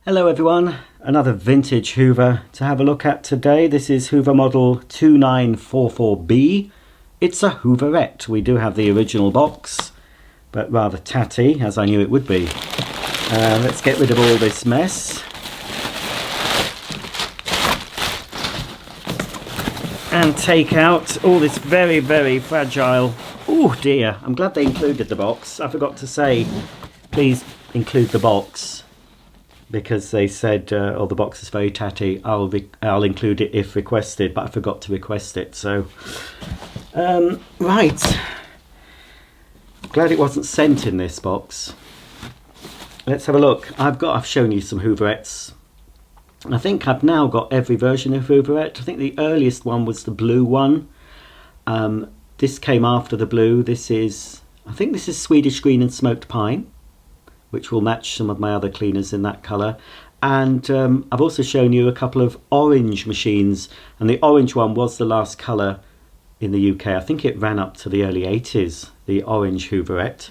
Hello everyone, another vintage Hoover to have a look at today. This is Hoover model 2944B. It's a Hooverette. We do have the original box, but rather tatty, as I knew it would be. Let's get rid of all this mess. And take out all this very, very fragile... Oh dear, I'm glad they included the box. I forgot to say, please include the box. Because they said, oh, the box is very tatty, I'll include it if requested, but I forgot to request it, so... right. Glad it wasn't sent in this box. Let's have a look. I've shown you some Hooverettes. I think I've now got every version of Hooverette. I think the earliest one was the blue one. This came after the blue. I think this is Swedish green and smoked pine, which will match some of my other cleaners in that colour. And I've also shown you a couple of orange machines, and the orange one was the last colour in the UK. I think it ran up to the early 80s, the orange Hooverette.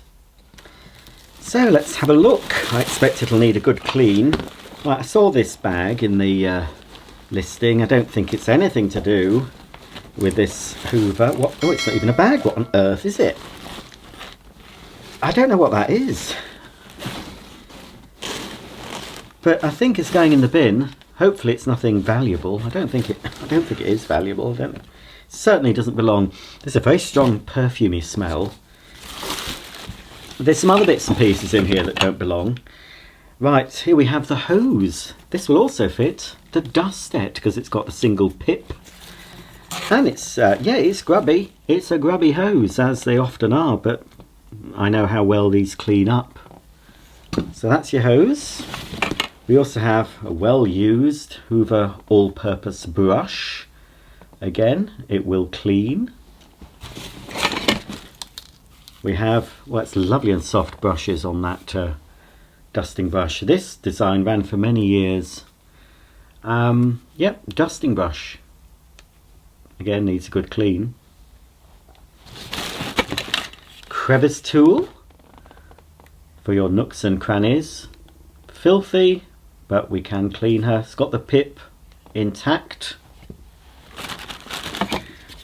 So let's have a look. I expect it'll need a good clean. Right, I saw this bag in the listing. I don't think it's anything to do with this Hoover. What? Oh, it's not even a bag. What on earth is it? I don't know what that is. But I think it's going in the bin. Hopefully it's nothing valuable. I don't think it is valuable. It certainly doesn't belong. There's a very strong perfumey smell. There's some other bits and pieces in here that don't belong. Right, here we have the hose. This will also fit the Dustette because it's got a single pip. And it's, yeah, it's grubby. It's a grubby hose, as they often are, but I know how well these clean up. So that's your hose. We also have a well-used Hoover all-purpose brush. Again, it will clean. We have, well, it's lovely and soft brushes on that dusting brush. This design ran for many years. Yep, dusting brush. Again, needs a good clean. Crevice tool for your nooks and crannies. Filthy, but we can clean her. It's got the pip intact.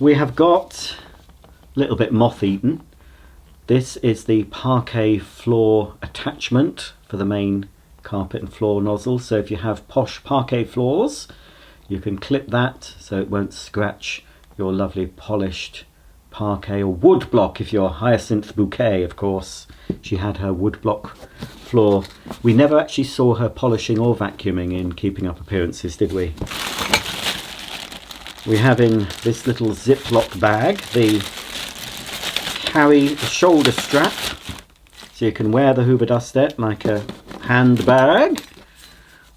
We have got a little bit moth-eaten. This is the parquet floor attachment for the main carpet and floor nozzle. So if you have posh parquet floors, you can clip that so it won't scratch your lovely polished parquet or wood block if you're Hyacinth Bouquet, of course. She had her wood block floor. We never actually saw her polishing or vacuuming in Keeping Up Appearances, did we? We have in this little Ziploc bag the shoulder strap, so you can wear the Hoover Dustette like a handbag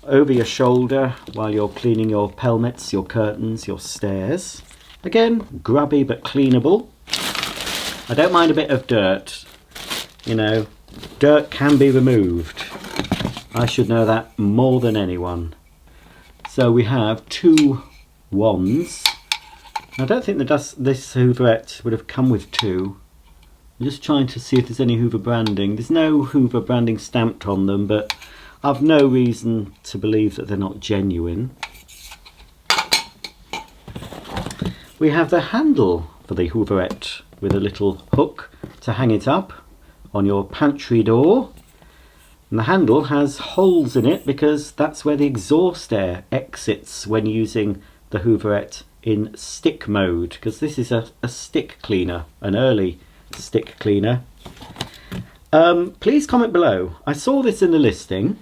over your shoulder while you're cleaning your pelmets, your curtains, your stairs. Again, grubby but cleanable. I don't mind a bit of dirt. You know, dirt can be removed. I should know that more than anyone. So we have two wands. I don't think this Hooverette would have come with two. I'm just trying to see if there's any Hoover branding. There's no Hoover branding stamped on them, but I've no reason to believe that they're not genuine. We have the handle for the Hooverette with a little hook to hang it up on your pantry door. And the handle has holes in it because that's where the exhaust air exits when using the Hooverette in stick mode, because this is a stick cleaner, an early stick cleaner. Please comment below. I saw this in the listing.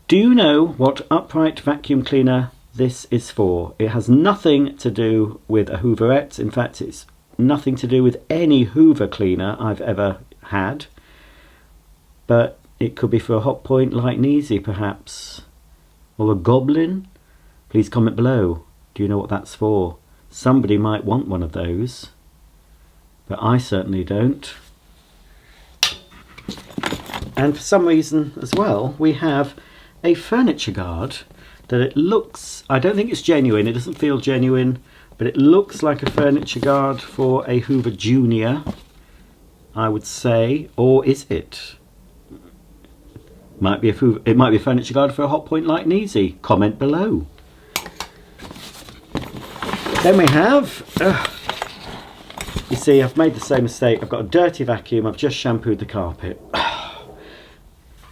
Do you know what upright vacuum cleaner this is for? It has nothing to do with a Hooverette. In fact, it's nothing to do with any Hoover cleaner I've ever had. But it could be for a Hot Point Light and Easy, perhaps. Or a Goblin. Please comment below. Do you know what that's for? Somebody might want one of those, but I certainly don't. And for some reason as well, we have a furniture guard that it looks, I don't think it's genuine, it doesn't feel genuine, but it looks like a furniture guard for a Hoover Junior, I would say. Or is it? It might be a furniture guide for a hot point light and easy. Comment below. Then we have, you see, I've made the same mistake. I've got a dirty vacuum. I've just shampooed the carpet.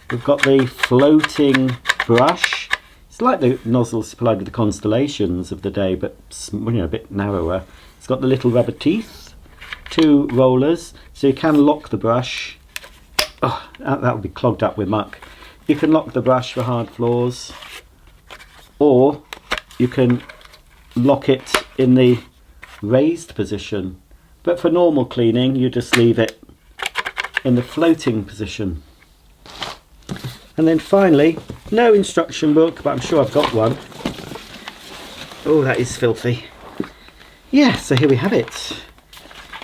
We've got the floating brush. It's like the nozzle supplied with the constellations of the day, but a bit narrower. It's got the little rubber teeth, 2 rollers, so you can lock the brush. Oh, that would be clogged up with muck. You can lock the brush for hard floors, or you can lock it in the raised position. But for normal cleaning, you just leave it in the floating position. And then finally, no instruction book, but I'm sure I've got one. Oh, that is filthy. Yeah, so here we have it.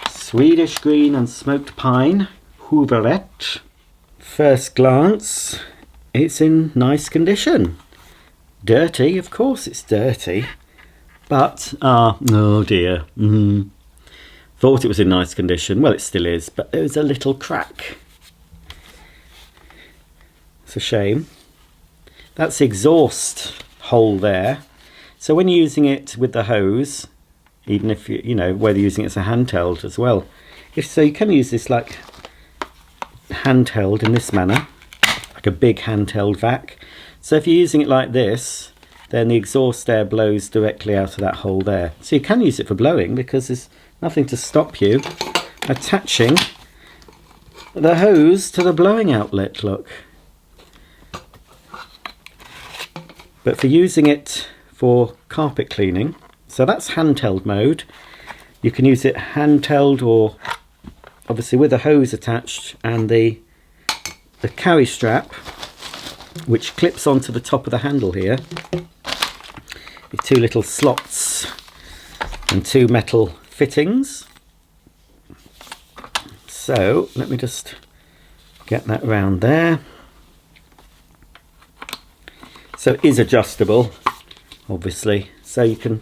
Swedish green and smoked pine, Hooverette. First glance, it's in nice condition. Dirty, of course it's dirty. But, oh dear. Thought it was in nice condition. Well, it still is, but there was a little crack. It's a shame. That's the exhaust hole there. So when you're using it with the hose, even if you know whether you're using it as a handheld as well, if so, you can use this like handheld in this manner, like a big handheld vac. So if you're using it like this, then the exhaust air blows directly out of that hole there. So you can use it for blowing because there's nothing to stop you attaching the hose to the blowing outlet. Look. But for using it for carpet cleaning, so that's handheld mode. You can use it handheld or obviously with a hose attached, and the carry strap which clips onto the top of the handle here with 2 little slots and 2 metal fittings. So let me just get that round there. So it is adjustable, obviously, so you can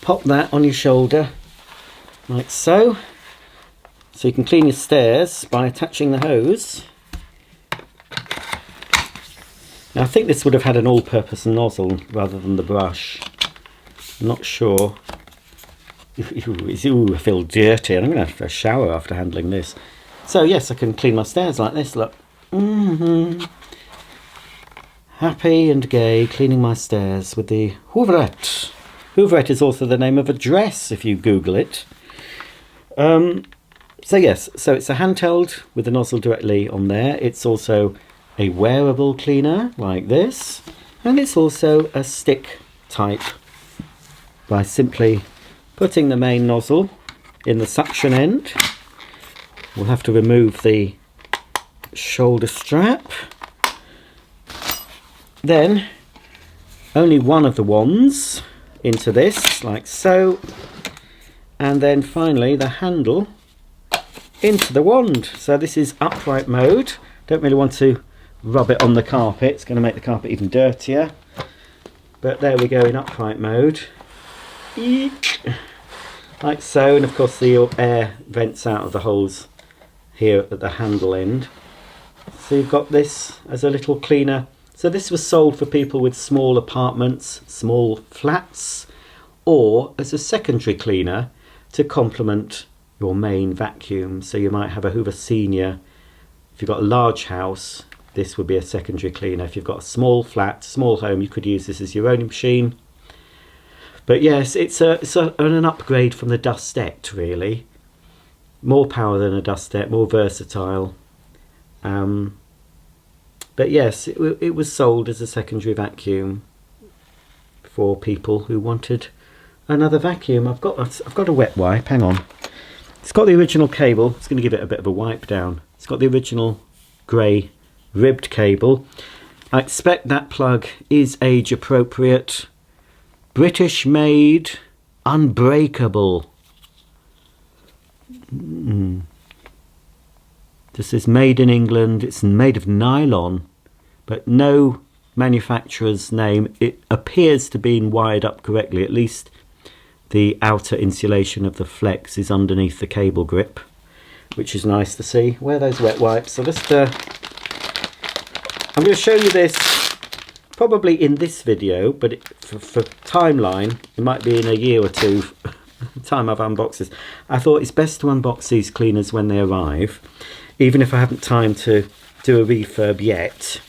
pop that on your shoulder like so. So you can clean your stairs by attaching the hose. Now I think this would have had an all-purpose nozzle rather than the brush. I'm not sure. Ooh, I feel dirty, and I'm going to have a shower after handling this. So yes, I can clean my stairs like this, look. Happy and gay, cleaning my stairs with the Hooverette. Hooverette is also the name of a dress if you Google it. So yes, so it's a handheld with the nozzle directly on there. It's also a wearable cleaner like this, and it's also a stick type by simply putting the main nozzle in the suction end. We'll have to remove the shoulder strap. Then only one of the wands into this like so, and then finally the handle into the wand. So this is upright mode. Don't really want to rub it on the carpet, it's going to make the carpet even dirtier, but there we go in upright mode. Eek. Like so, and of course the air vents out of the holes here at the handle end. So you've got this as a little cleaner. So this was sold for people with small apartments, small flats, or as a secondary cleaner to complement your main vacuum. So you might have a Hoover Senior. If you've got a large house, this would be a secondary cleaner. If you've got a small flat, small home, you could use this as your own machine. But yes, it's an upgrade from the Dustette, really. More power than a Dustette, more versatile. But yes, it was sold as a secondary vacuum for people who wanted another vacuum. I've got a wet wipe, hang on. It's got the original cable. It's going to give it a bit of a wipe down. It's got the original grey ribbed cable. I expect that plug is age appropriate. British made, unbreakable. This is made in England. It's made of nylon, but no manufacturer's name. It appears to be wired up correctly. At least the outer insulation of the flex is underneath the cable grip, which is nice to see. Where are those wet wipes? So just I'm I'm going to show you this probably in this video, but for timeline, it might be in a year or two time I've unboxed this. I thought it's best to unbox these cleaners when they arrive, even if I haven't time to do a refurb yet.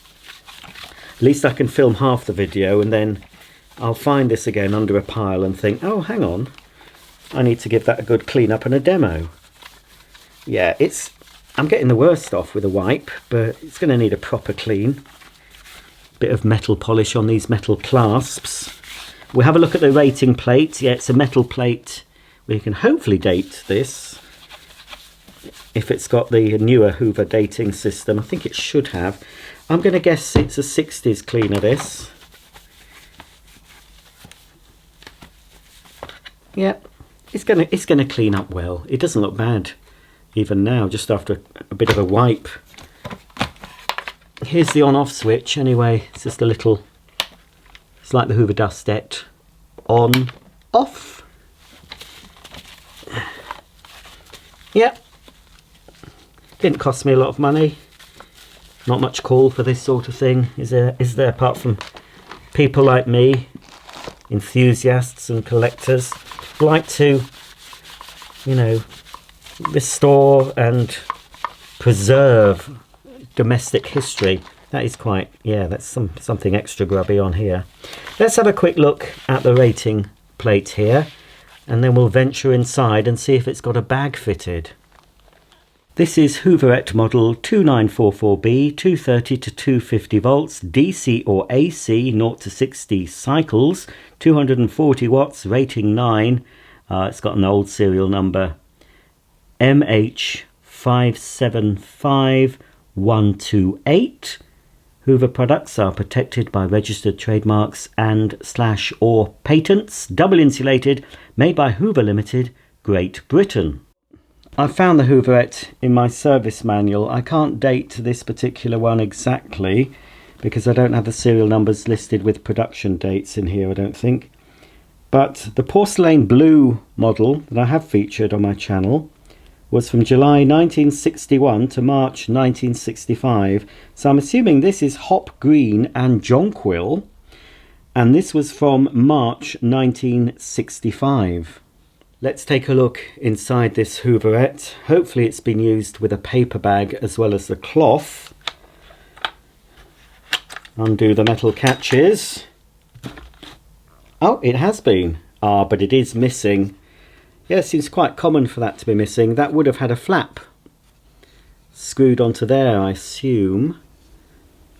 At least I can film half the video and then I'll find this again under a pile and think, oh, hang on, I need to give that a good clean up and a demo. Yeah, I'm getting the worst off with a wipe, but it's going to need a proper clean. Bit of metal polish on these metal clasps. We'll have a look at the rating plate. Yeah, it's a metal plate. We can hopefully date this. If it's got the newer Hoover dating system, I think it should have. I'm going to guess it's a 60s cleaner, this. Yep, it's gonna clean up well. It doesn't look bad even now, just after a bit of a wipe. Here's the on-off switch. Anyway, it's just a little, it's like the Hoover Dustette, on, off. Yep, didn't cost me a lot of money. Not much call for this sort of thing, is there, apart from people like me, enthusiasts and collectors, like to, you know, restore and preserve domestic history. That is quite, yeah, that's something extra grubby on here. Let's have a quick look at the rating plate here, and then we'll venture inside and see if it's got a bag fitted. This is Hooverette model 2944B, 230 to 250 volts, DC or AC, 0 to 60 cycles, 240 watts, rating 9. It's got an old serial number, MH575128. Hoover products are protected by registered trademarks and /or patents, double insulated, made by Hoover Limited, Great Britain. I found the Hooverette in my service manual. I can't date this particular one exactly because I don't have the serial numbers listed with production dates in here, I don't think. But the porcelain blue model that I have featured on my channel was from July 1961 to March 1965. So I'm assuming this is hop green and jonquil, and this was from March 1965. Let's take a look inside this Hooverette. Hopefully it's been used with a paper bag as well as the cloth. Undo the metal catches. Oh, it has been. Ah, but it is missing. Yeah, it seems quite common for that to be missing. That would have had a flap screwed onto there, I assume.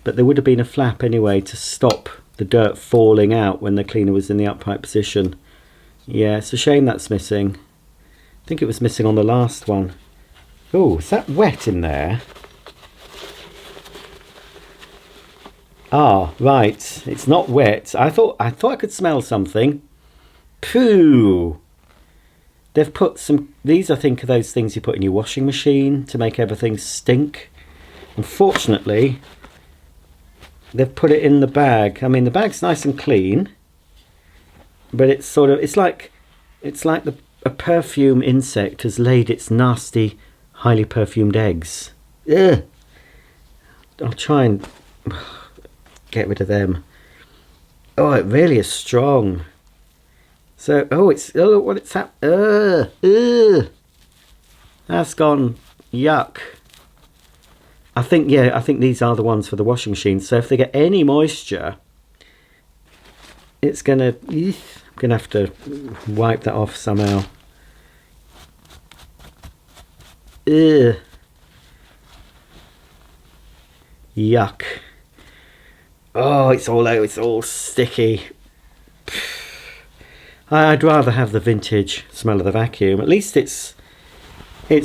But there would have been a flap anyway to stop the dirt falling out when the cleaner was in the upright position. Yeah, it's a shame that's missing. I think it was missing on the last one. Oh, is that wet in there? Ah, right. It's not wet. I thought I could smell something. Pooh! They've put some... These, I think, are those things you put in your washing machine to make everything stink. Unfortunately, they've put it in the bag. I mean, the bag's nice and clean. But it's sort of, it's like a perfume insect has laid its nasty, highly perfumed eggs. Ugh. I'll try and get rid of them. Oh, it really is strong. So, oh, what it's that? That's gone. Yuck. I think these are the ones for the washing machine. So if they get any moisture, it's gonna. I'm gonna have to wipe that off somehow. Ugh. Yuck. Oh, it's all out. It's all sticky. I'd rather have the vintage smell of the vacuum. At least it's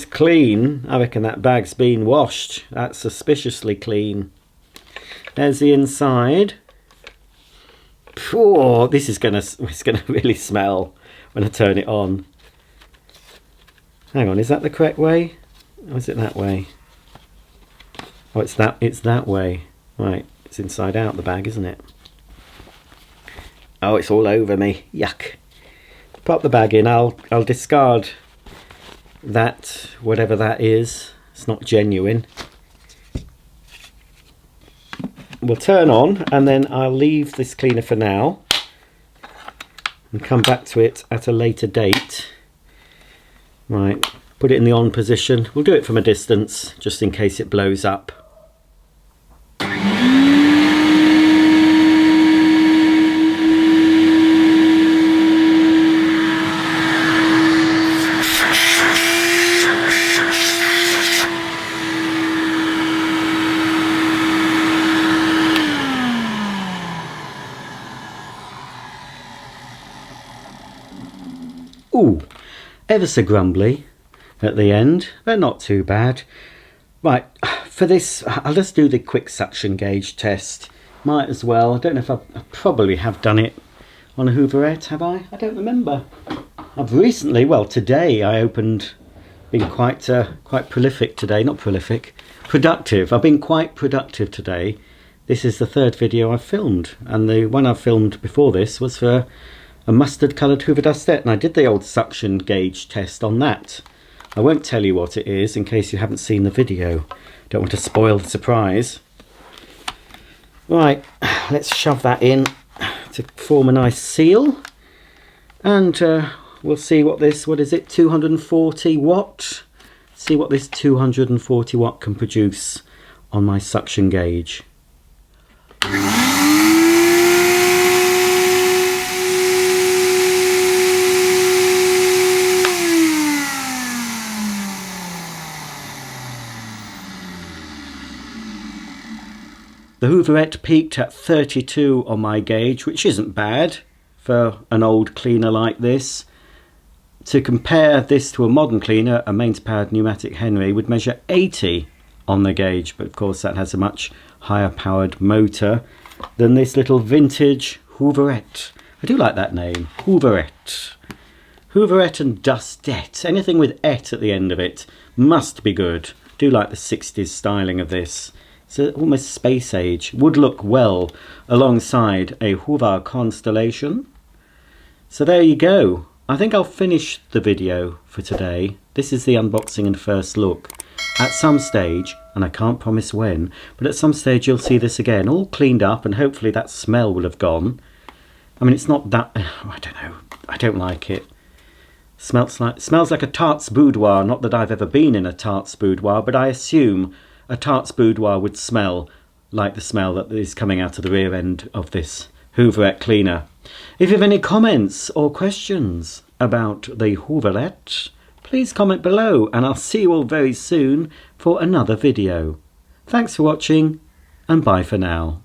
clean. I reckon that bag's been washed. That's suspiciously clean. There's the inside. Oh, this is it's gonna really smell when I turn it on. Hang on, is that the correct way? Or is it that way? Oh, it's that way. Right, it's inside out the bag, isn't it? Oh, it's all over me. Yuck. Pop the bag in. I'll discard that, whatever that is. It's not genuine. will turn on, and then I'll leave this cleaner for now and come back to it at a later date. Right, put it in the on position. We'll do it from a distance just in case it blows up. Ooh, ever so grumbly at the end, but not too bad. Right, for this, I'll just do the quick suction gauge test. Might as well. I don't know if I probably have done it on a Hooverette, have I? I don't remember. I've recently, well, today I opened, been quite prolific today, not prolific, productive. I've been quite productive today. This is the third video I've filmed, and the one I filmed before this was for a mustard coloured Hoover Dustette, and I did the old suction gauge test on that. I won't tell you what it is in case you haven't seen the video. Don't want to spoil the surprise. Right, let's shove that in to form a nice seal, and we'll see what this, what is it, 240 watt? See what this 240 watt can produce on my suction gauge. The Hooverette peaked at 32 on my gauge, which isn't bad for an old cleaner like this. To compare this to a modern cleaner, a mains powered pneumatic Henry would measure 80 on the gauge, but of course that has a much higher powered motor than this little vintage Hooverette. I do like that name, Hooverette. Hooverette and Dustette, anything with "et" at the end of it must be good. I do like the 60s styling of this. It's almost space age. Would look well alongside a Hoover Constellation. So there you go. I think I'll finish the video for today. This is the unboxing and first look. At some stage, and I can't promise when, but at some stage you'll see this again, all cleaned up, and hopefully that smell will have gone. I mean, it's not that, I don't know, I don't like it. Smells like a tart's boudoir. Not that I've ever been in a tart's boudoir, but I assume a tart's boudoir would smell like the smell that is coming out of the rear end of this Hooverette cleaner. If you have any comments or questions about the Hooverette, please comment below, and I'll see you all very soon for another video. Thanks for watching, and bye for now.